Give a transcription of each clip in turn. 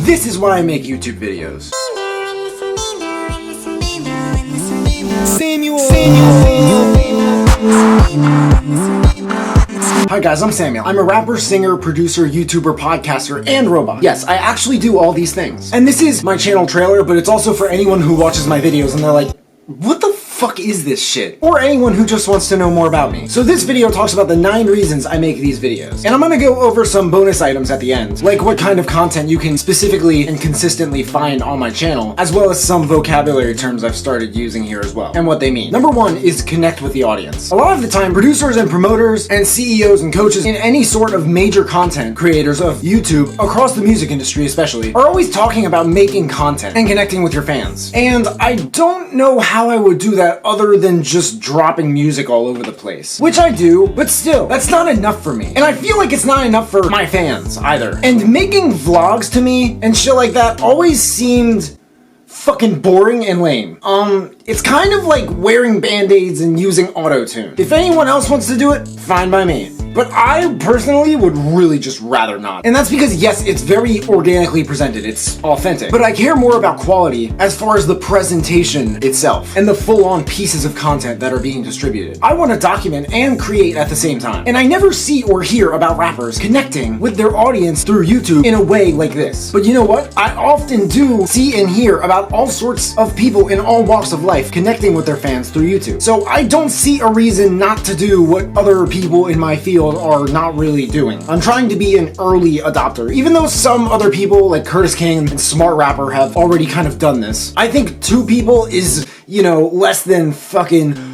This is why I make YouTube videos. Hi guys, I'm Samuel. I'm a rapper, singer, producer, YouTuber, podcaster, and robot. Yes, I actually do all these things. And this is my channel trailer, but it's also for anyone who watches my videos and they're like, what the fuck is this shit? Or anyone who just wants to know more about me. So this video talks about the 9 reasons I make these videos. And I'm gonna go over some bonus items at the end, like what kind of content you can specifically and consistently find on my channel, as well as some vocabulary terms I've started using here as well, and what they mean. Number 1 is connect with the audience. A lot of the time, producers and promoters and CEOs and coaches in any sort of major content creators of YouTube, across the music industry especially, are always talking about making content and connecting with your fans. And I don't know how I would do that other than just dropping music all over the place. Which I do, but still, that's not enough for me. And I feel like it's not enough for my fans either. And making vlogs to me and shit like that always seemed fucking boring and lame. It's kind of like wearing band-aids and using auto-tune. If anyone else wants to do it, fine by me. But I personally would really just rather not. And that's because, yes, it's very organically presented, it's authentic, but I care more about quality as far as the presentation itself and the full-on pieces of content that are being distributed. I want to document and create at the same time. And I never see or hear about rappers connecting with their audience through YouTube in a way like this. But you know what? I often do see and hear about all sorts of people in all walks of life connecting with their fans through YouTube. So I don't see a reason not to do what other people in my field are not really doing. I'm trying to be an early adopter. Even though some other people like Curtis King and Smart Rapper have already kind of done this, I think 2 people is, you know, less than fucking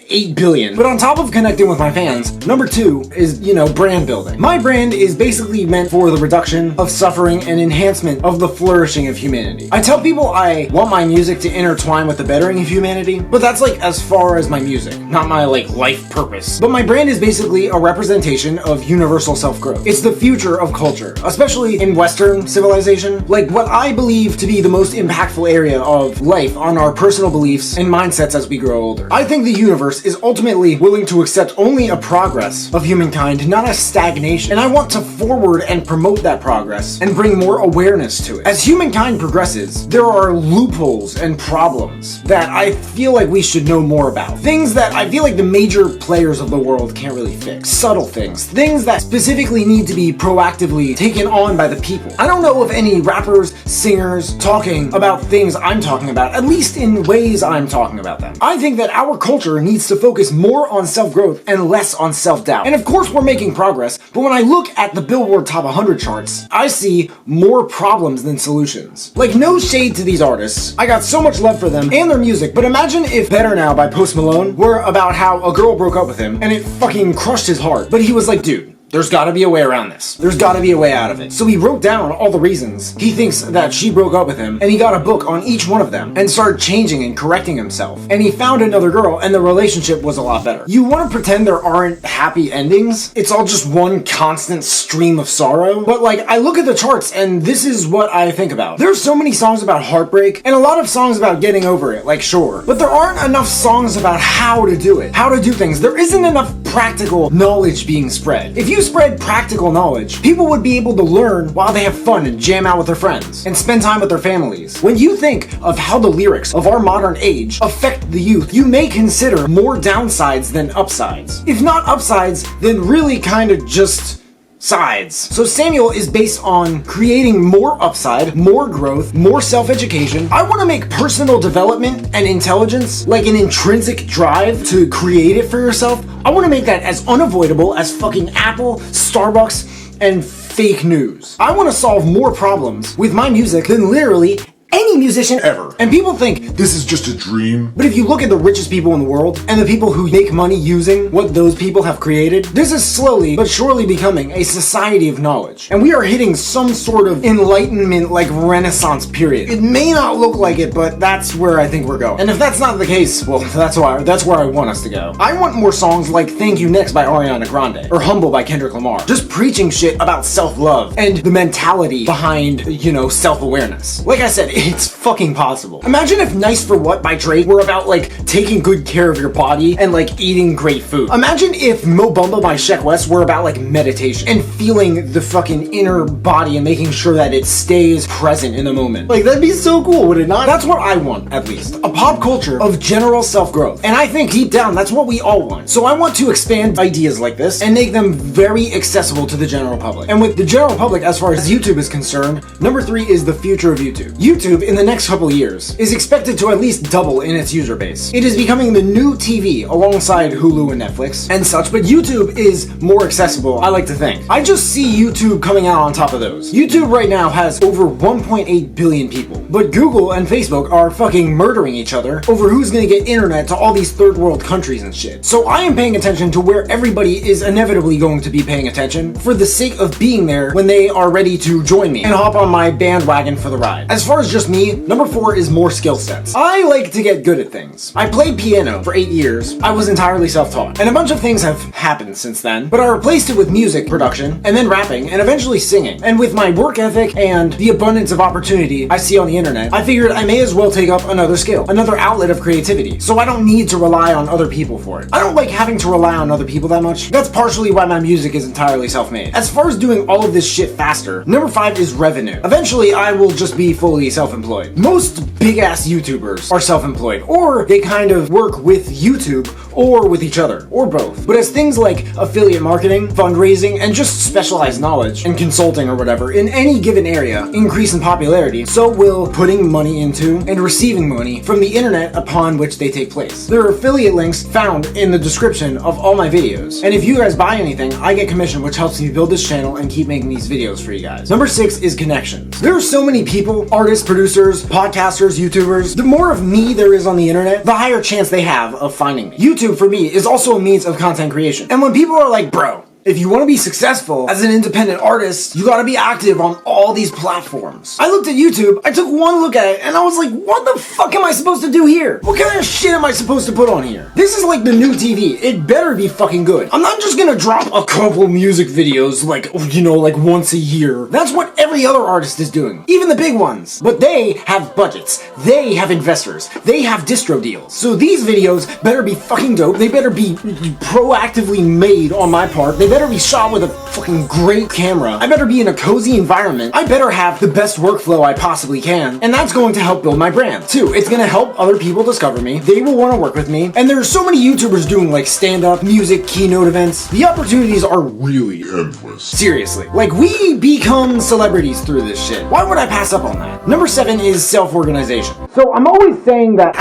8 billion. But on top of connecting with my fans, number 2 is, you know, brand building. My brand is basically meant for the reduction of suffering and enhancement of the flourishing of humanity. I tell people I want my music to intertwine with the bettering of humanity, but that's like as far as my music, not my like life purpose. But my brand is basically a representation of universal self-growth. It's the future of culture, especially in Western civilization, like what I believe to be the most impactful area of life on our personal beliefs and mindsets as we grow older. I think the universe is ultimately willing to accept only a progress of humankind, not a stagnation. And I want to forward and promote that progress and bring more awareness to it. As humankind progresses, there are loopholes and problems that I feel like we should know more about. Things that I feel like the major players of the world can't really fix. Subtle things. Things that specifically need to be proactively taken on by the people. I don't know of any rappers, singers talking about things I'm talking about, at least in ways I'm talking about them. I think that our culture needs to focus more on self-growth and less on self-doubt. And of course we're making progress, but when I look at the Billboard Top 100 charts, I see more problems than solutions. Like, no shade to these artists. I got so much love for them and their music, but imagine if Better Now by Post Malone were about how a girl broke up with him and it fucking crushed his heart. But he was like, dude, there's gotta be a way around this. There's gotta be a way out of it. So he wrote down all the reasons he thinks that she broke up with him, and he got a book on each one of them and started changing and correcting himself. And he found another girl and the relationship was a lot better. You wanna pretend there aren't happy endings? It's all just one constant stream of sorrow? But like, I look at the charts and this is what I think about. There's so many songs about heartbreak and a lot of songs about getting over it, like sure. But there aren't enough songs about how to do it, how to do things. There isn't enough practical knowledge being spread. If you spread practical knowledge, people would be able to learn while they have fun and jam out with their friends and spend time with their families. When you think of how the lyrics of our modern age affect the youth, you may consider more downsides than upsides. If not upsides, then really kind of just sides. So Samuel is based on creating more upside, more growth, more self-education. I want to make personal development and intelligence like an intrinsic drive to create it for yourself. I want to make that as unavoidable as fucking Apple, Starbucks, and fake news. I want to solve more problems with my music than literally any musician ever. And people think this is just a dream. But if you look at the richest people in the world and the people who make money using what those people have created, this is slowly but surely becoming a society of knowledge. And we are hitting some sort of enlightenment, like Renaissance period. It may not look like it, but that's where I think we're going. And if that's not the case, well, that's where I want us to go. I want more songs like Thank You Next by Ariana Grande or Humble by Kendrick Lamar. Just preaching shit about self-love and the mentality behind, you know, self-awareness. Like I said, It's fucking possible. Imagine if Nice for What by Drake were about, like, taking good care of your body and, like, eating great food. Imagine if Mo Bamba by Sheck West were about, like, meditation and feeling the fucking inner body and making sure that it stays present in the moment. Like, that'd be so cool, would it not? That's what I want, at least. A pop culture of general self-growth. And I think deep down, that's what we all want. So I want to expand ideas like this and make them very accessible to the general public. And with the general public, as far as YouTube is concerned, number 3 is the future of YouTube. YouTube, in the next couple years, is expected to at least double in its user base. It is becoming the new TV alongside Hulu and Netflix and such, but YouTube is more accessible, I like to think. I just see YouTube coming out on top of those. YouTube right now has over 1.8 billion people, but Google and Facebook are fucking murdering each other over who's gonna get internet to all these third world countries and shit. So I am paying attention to where everybody is inevitably going to be paying attention for the sake of being there when they are ready to join me and hop on my bandwagon for the ride. As far as just me, number 4 is more skill sets. I like to get good at things. I played piano for 8 years. I was entirely self-taught, and a bunch of things have happened since then, but I replaced it with music production, and then rapping, and eventually singing. And with my work ethic and the abundance of opportunity I see on the internet, I figured I may as well take up another skill, another outlet of creativity, so I don't need to rely on other people for it. I don't like having to rely on other people that much. That's partially why my music is entirely self-made. As far as doing all of this shit faster, number 5 is revenue. Eventually, I will just be fully self-employed. Most big-ass YouTubers are self-employed, or they kind of work with YouTube or with each other, or both. But as things like affiliate marketing, fundraising, and just specialized knowledge and consulting or whatever in any given area increase in popularity, so will putting money into and receiving money from the internet upon which they take place. There are affiliate links found in the description of all my videos, and if you guys buy anything, I get commission, which helps me build this channel and keep making these videos for you guys. Number 6 is connections. There are so many people, artists, producers, podcasters, YouTubers. The more of me there is on the internet, the higher chance they have of finding me. YouTube, for me, is also a means of content creation. And when people are like, bro, if you want to be successful as an independent artist, you gotta be active on all these platforms. I looked at YouTube, I took one look at it, and I was like, what the fuck am I supposed to do here? What kind of shit am I supposed to put on here? This is like the new TV. It better be fucking good. I'm not just gonna drop a couple music videos like, you know, like once a year. That's what every other artist is doing. Even the big ones. But they have budgets. They have investors. They have distro deals. So these videos better be fucking dope. They better be proactively made on my part. They better be shot with a fucking great camera. I better be in a cozy environment. I better have the best workflow I possibly can. And that's going to help build my brand. 2, it's gonna help other people discover me. They will want to work with me. And there's so many YouTubers doing like stand-up, music, keynote events. The opportunities are really endless. Seriously. Like, we become celebrities through this shit. Why would I pass up on that? Number 7 is self-organization. So I'm always saying that,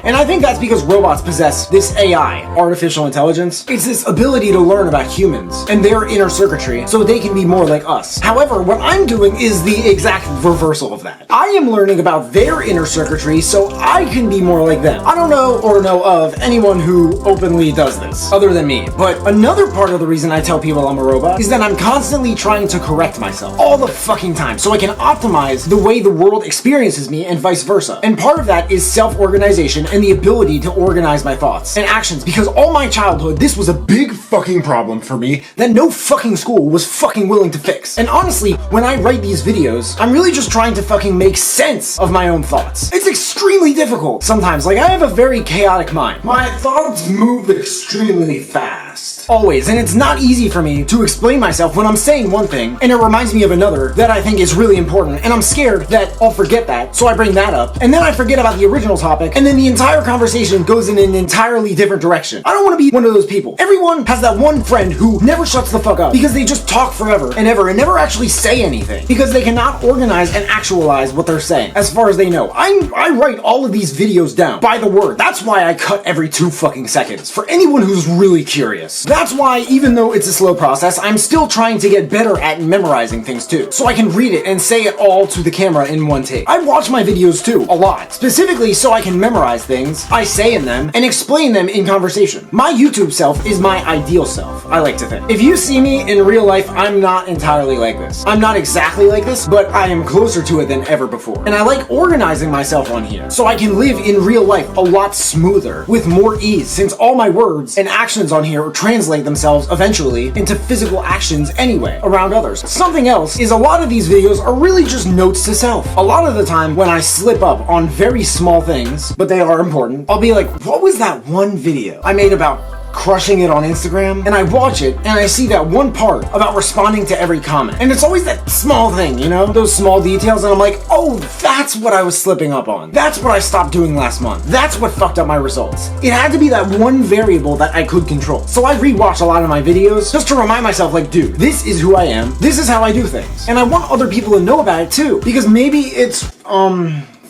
and I think that's because robots possess this AI, artificial intelligence. It's this ability to learn about humans and their inner circuitry so they can be more like us. However, what I'm doing is the exact reversal of that. I am learning about their inner circuitry so I can be more like them. I don't know or know of anyone who openly does this, other than me. But another part of the reason I tell people I'm a robot is that I'm constantly trying to correct myself all the fucking time so I can optimize the way the world experiences me and vice versa. And part of that is self-organization and the ability to organize my thoughts and actions, because all my childhood, this was a big fucking problem for me that no fucking school was fucking willing to fix. And honestly, when I write these videos, I'm really just trying to fucking make sense of my own thoughts. It's extremely difficult sometimes. Like, I have a very chaotic mind. My thoughts move extremely fast. Always. And it's not easy for me to explain myself when I'm saying one thing and it reminds me of another that I think is really important, and I'm scared that I'll forget that, so I bring that up, and then I forget about the original topic, and then the entire conversation goes in an entirely different direction. I don't want to be one of those people. Everyone has that one friend who never shuts the fuck up because they just talk forever and ever and never actually say anything because they cannot organize and actualize what they're saying as far as they know. I write all of these videos down by the word. That's why I cut every 2 fucking seconds, for anyone who's really curious. That's why, even though it's a slow process, I'm still trying to get better at memorizing things too, so I can read it and say it all to the camera in one take. I watch my videos too, a lot, specifically so I can memorize things I say in them and explain them in conversation. My YouTube self is my ideal self, I like to think. If you see me in real life, I'm not entirely like this. I'm not exactly like this, but I am closer to it than ever before. And I like organizing myself on here, so I can live in real life a lot smoother, with more ease, since all my words and actions on here translate themselves eventually into physical actions anyway, around others. Something else is a lot of these videos are really just notes to self. A lot of the time when I slip up on very small things, but they are important, I'll be like, what was that one video I made about crushing it on Instagram? And I watch it and I see that one part about responding to every comment. And it's always that small thing, you know? Those small details, and I'm like, oh, that's what I was slipping up on. That's what I stopped doing last month. That's what fucked up my results. It had to be that one variable that I could control. So I rewatch a lot of my videos just to remind myself, like, dude, this is who I am. This is how I do things. And I want other people to know about it too, because maybe it's,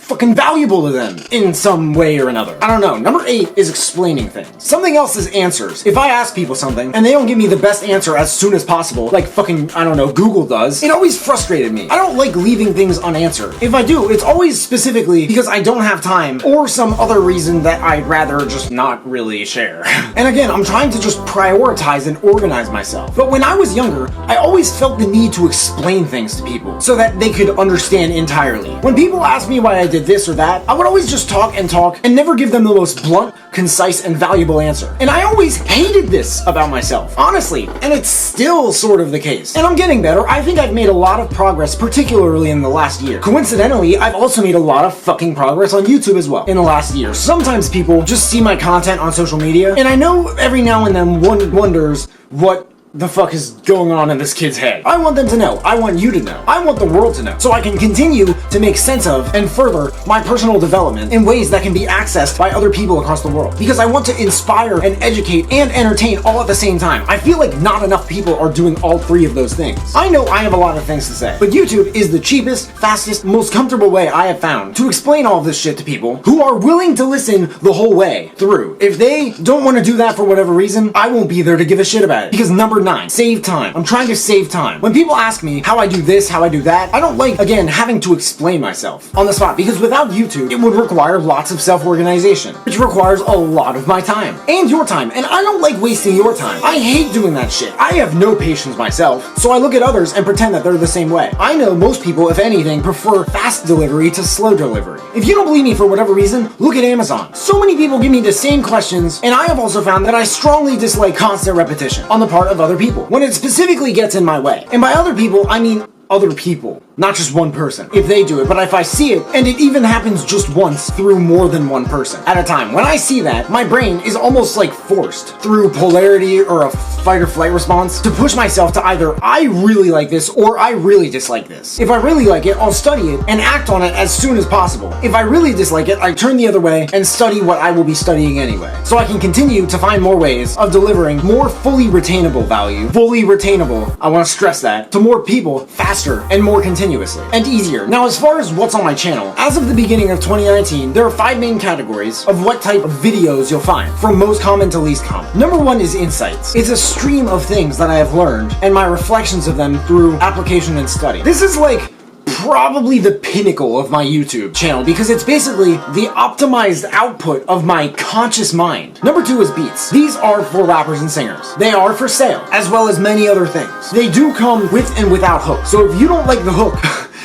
fucking valuable to them in some way or another. I don't know. Number 8 is explaining things. Something else is answers. If I ask people something and they don't give me the best answer as soon as possible, like fucking, I don't know, Google does, it always frustrated me. I don't like leaving things unanswered. If I do, it's always specifically because I don't have time or some other reason that I'd rather just not really share. And again, I'm trying to just prioritize and organize myself. But when I was younger, I always felt the need to explain things to people so that they could understand entirely. When people ask me why I did this or that, I would always just talk and never give them the most blunt, concise, and valuable answer. And I always hated this about myself, honestly, and it's still sort of the case. And I'm getting better. I think I've made a lot of progress, particularly in the last year. Coincidentally, I've also made a lot of fucking progress on YouTube as well in the last year. Sometimes people just see my content on social media, and I know every now and then one wonders what the fuck is going on in this kid's head. I want them to know. I want you to know. I want the world to know. So I can continue to make sense of and further my personal development in ways that can be accessed by other people across the world. Because I want to inspire and educate and entertain all at the same time. I feel like not enough people are doing all three of those things. I know I have a lot of things to say, but YouTube is the cheapest, fastest, most comfortable way I have found to explain all of this shit to people who are willing to listen the whole way through. If they don't want to do that for whatever reason, I won't be there to give a shit about it. Because number 9, save time. I'm trying to save time. When people ask me how I do this, how I do that, I don't like, again, having to explain myself on the spot, because without YouTube, it would require lots of self-organization, which requires a lot of my time and your time, and I don't like wasting your time. I hate doing that shit. I have no patience myself, so I look at others and pretend that they're the same way. I know most people, if anything, prefer fast delivery to slow delivery. If you don't believe me for whatever reason, look at Amazon. So many people give me the same questions, and I have also found that I strongly dislike constant repetition on the part of other people when it specifically gets in my way. And by other people, I mean other people, not just one person, if they do it. But if I see it, and it even happens just once through more than one person at a time, when I see that, my brain is almost like forced through polarity or a fight or flight response to push myself to either I really like this or I really dislike this. If I really like it, I'll study it and act on it as soon as possible. If I really dislike it, I turn the other way and study what I will be studying anyway, so I can continue to find more ways of delivering more fully retainable value, fully retainable, I want to stress that, to more people faster and more continuously and easier. Now, as far as what's on my channel, as of the beginning of 2019, there are 5 main categories of what type of videos you'll find, from most common to least common. Number 1 is insights. It's a stream of things that I have learned and my reflections of them through application and study. This is like probably the pinnacle of my YouTube channel, because it's basically the optimized output of my conscious mind. Number 2 is beats. These are for rappers and singers. They are for sale, as well as many other things. They do come with and without hooks. So if you don't like the hook,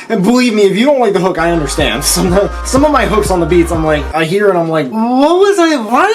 and believe me, if you don't like the hook, I understand. Some of my hooks on the beats, I'm like, I hear it, I'm like, why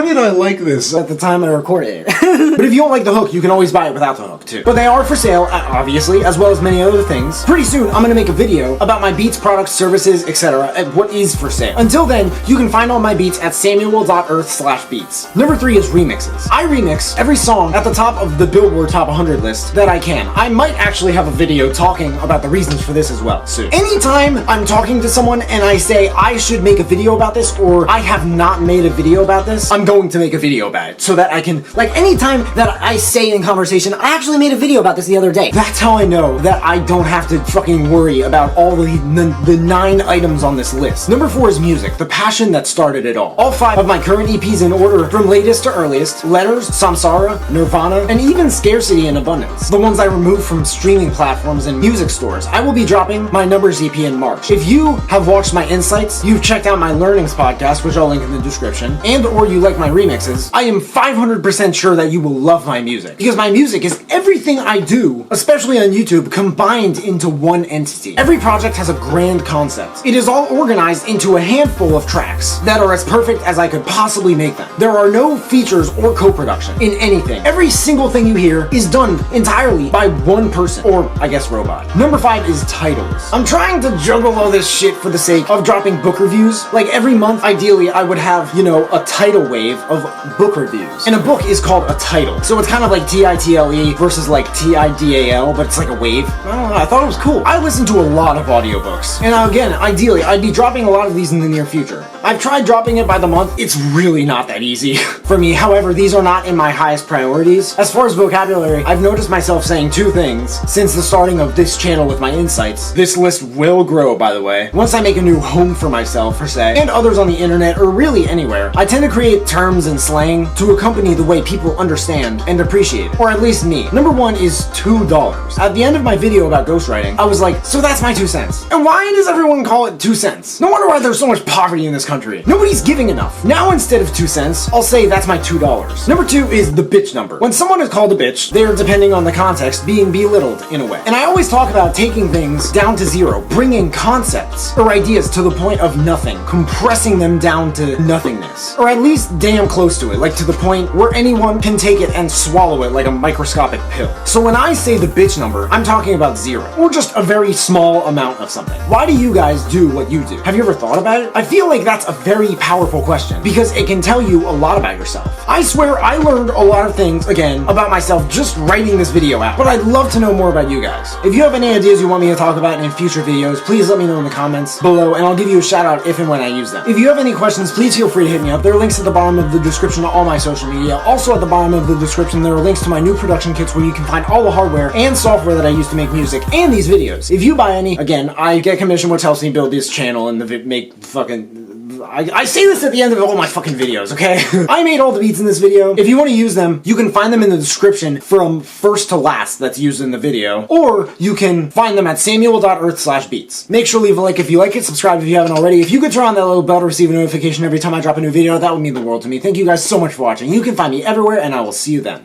did I like this at the time I recorded it? But if you don't like the hook, you can always buy it without the hook too. But they are for sale, obviously, as well as many other things. Pretty soon, I'm gonna make a video about my beats, products, services, etc., and what is for sale. Until then, you can find all my beats at samuel.earth/beats. Number 3 is remixes. I remix every song at the top of the Billboard Top 100 list that I can. I might actually have a video talking about the reasons for this as well soon. Anytime I'm talking to someone and I say I should make a video about this, or I have not made a video about this, I'm going to make a video about it so that I can, like, anytime that I say in conversation, I actually made a video about this the other day, that's how I know that I don't have to fucking worry about all the 9 items on this list. Number 4 is music, the passion that started it all. All 5 of my current EPs in order from latest to earliest: Letters, Samsara, Nirvana, and even Scarcity and Abundance. The ones I removed from streaming platforms and music stores stores. I will be dropping my Numbers EP in March. If you have watched my insights, you've checked out my learnings podcast, which I'll link in the description, and or you like my remixes, I am 500% sure that you will love my music. Because my music is everything I do, especially on YouTube, combined into one entity. Every project has a grand concept. It is all organized into a handful of tracks that are as perfect as I could possibly make them. There are no features or co-production in anything. Every single thing you hear is done entirely by one person, or I guess robot. Number 5 is titles. I'm trying to juggle all this shit for the sake of dropping book reviews. Like every month, ideally, I would have, a tidal wave of book reviews. And a book is called a title. So it's kind of like TITLE versus like TIDAL, but it's like a wave. I don't know, I thought it was cool. I listen to a lot of audiobooks. And again, ideally, I'd be dropping a lot of these in the near future. I've tried dropping it by the month. It's really not that easy for me. However, these are not in my highest priorities. As far as vocabulary, I've noticed myself saying 2 things since the starting of this channel with my insights. This list will grow, by the way, once I make a new home for myself, per se, and others on the internet, or really anywhere. I tend to create terms and slang to accompany the way people understand and appreciate it, or at least me. Number 1 is $2. At the end of my video about ghostwriting, I was like, so that's my 2 cents. And why does everyone call it 2 cents? No wonder why there's so much poverty in this country. Nobody's giving enough. Now instead of 2 cents, I'll say that's my $2. Number 2 is the bitch number. When someone is called a bitch, they're, depending on the context, being belittled in a way. And I always talk about taking things down to zero, bringing concepts or ideas to the point of nothing, compressing them down to nothingness, or at least damn close to it, like to the point where anyone can take it and swallow it like a microscopic pill. So when I say the bitch number, I'm talking about 0, or just a very small amount of something. Why do you guys do what you do? Have you ever thought about it? I feel like that's a very powerful question, because it can tell you a lot about yourself. I swear I learned a lot of things, again, about myself just writing this video out, but I'd love to know more about you guys. If you have any ideas you want me to talk about in future videos, please let me know in the comments below, and I'll give you a shout out if and when I use them. If you have any questions, please feel free to hit me up. There are links at the bottom of the description to all my social media. Also at the bottom of the description, there are links to my new production kits where you can find all the hardware and software that I use to make music and these videos. If you buy any, again, I get commission, which helps me build this channel and make fucking... I say this at the end of all my fucking videos, okay? I made all the beats in this video. If you want to use them, you can find them in the description from first to last that's used in the video, or you can find them at samuel.earth/beats. Make sure to leave a like if you like it, subscribe if you haven't already. If you could turn on that little bell to receive a notification every time I drop a new video, that would mean the world to me. Thank you guys so much for watching. You can find me everywhere, and I will see you then.